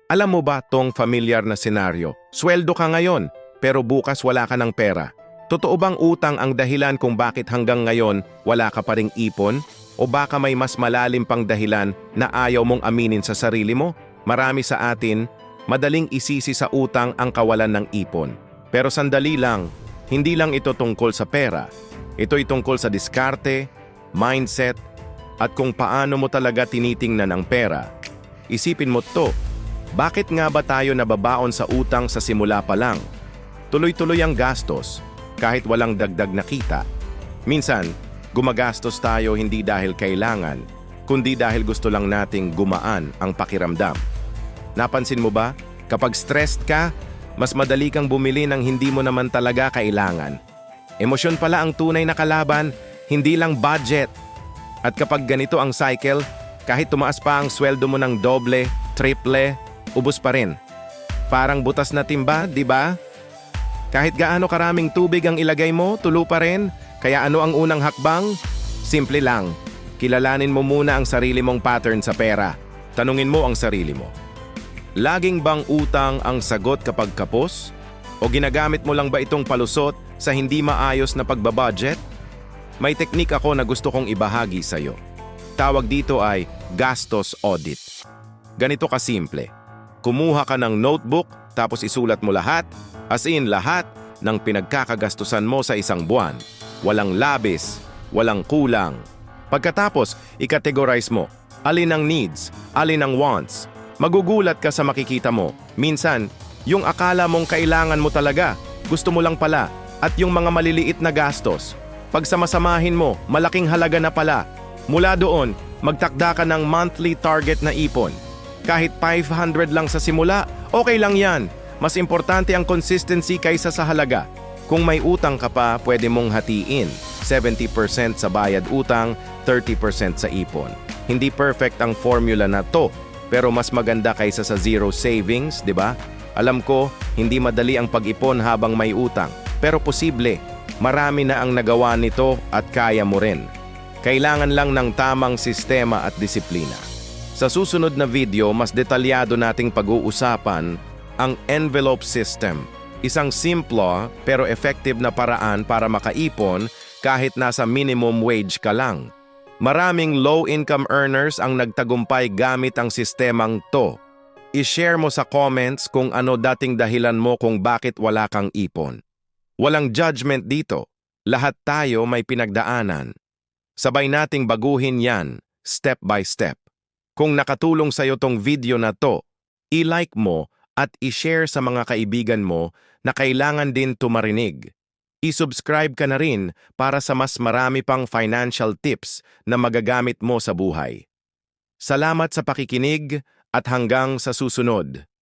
Alam mo ba tong familiar na senaryo? Sweldo ka ngayon, pero bukas wala ka ng pera. Totoo bang utang ang dahilan kung bakit hanggang ngayon wala ka pa ring ipon? O baka may mas malalim pang dahilan na ayaw mong aminin sa sarili mo? Marami sa atin, madaling isisi sa utang ang kawalan ng ipon. Pero sandali lang, hindi lang ito tungkol sa pera. Ito'y tungkol sa diskarte, mindset, at kung paano mo talaga tinitingnan ang pera. Isipin mo to, bakit nga ba tayo nababaon sa utang sa simula pa lang? Tuloy-tuloy ang gastos, kahit walang dagdag na kita. Minsan, gumagastos tayo hindi dahil kailangan, kundi dahil gusto lang nating gumaan ang pakiramdam. Napansin mo ba? Kapag stressed ka, mas madali kang bumili ng hindi mo naman talaga kailangan. Emosyon pala ang tunay na kalaban, hindi lang budget. At kapag ganito ang cycle, kahit tumaas pa ang sweldo mo ng doble, triple, ubos pa rin. Parang butas na timba, di ba? Kahit gaano karaming tubig ang ilagay mo, tulo pa rin. Kaya ano ang unang hakbang? Simple lang. Kilalanin mo muna ang sarili mong pattern sa pera. Tanungin mo ang sarili mo. Laging bang utang ang sagot kapag kapos? O ginagamit mo lang ba itong palusot sa hindi maayos na pagbabudget? May teknik ako na gusto kong ibahagi sa iyo. Tawag dito ay gastos audit. Ganito kasimple. Kumuha ka ng notebook tapos isulat mo lahat, as in lahat, ng pinagkakagastusan mo sa isang buwan. Walang labis, walang kulang. Pagkatapos, i-categorize mo. Alin ang needs, alin ang wants. Magugulat ka sa makikita mo. Minsan, yung akala mong kailangan mo talaga, gusto mo lang pala. At yung mga maliliit na gastos, pag samasamahin mo, malaking halaga na pala. Mula doon, magtakda ka ng monthly target na ipon. Kahit 500 lang sa simula, okay lang yan. Mas importante ang consistency kaysa sa halaga. Kung may utang ka pa, pwede mong hatiin. 70% sa bayad utang, 30% sa ipon. Hindi perfect ang formula na to, pero mas maganda kaysa sa zero savings, di ba? Alam ko, hindi madali ang pag-ipon habang may utang, pero posible. Marami na ang nagawa nito at kaya mo rin. Kailangan lang ng tamang sistema at disiplina. Sa susunod na video, mas detalyado nating pag-uusapan ang envelope system. Isang simple pero effective na paraan para makaipon kahit nasa minimum wage ka lang. Maraming low-income earners ang nagtagumpay gamit ang sistemang to. I-share mo sa comments kung ano dating dahilan mo kung bakit wala kang ipon. Walang judgment dito. Lahat tayo may pinagdaanan. Sabay nating baguhin yan, step by step. Kung nakatulong sa'yo tong video na to, i-like mo at i-share sa mga kaibigan mo na kailangan din tumarinig. I-subscribe ka na rin para sa mas marami pang financial tips na magagamit mo sa buhay. Salamat sa pakikinig at hanggang sa susunod.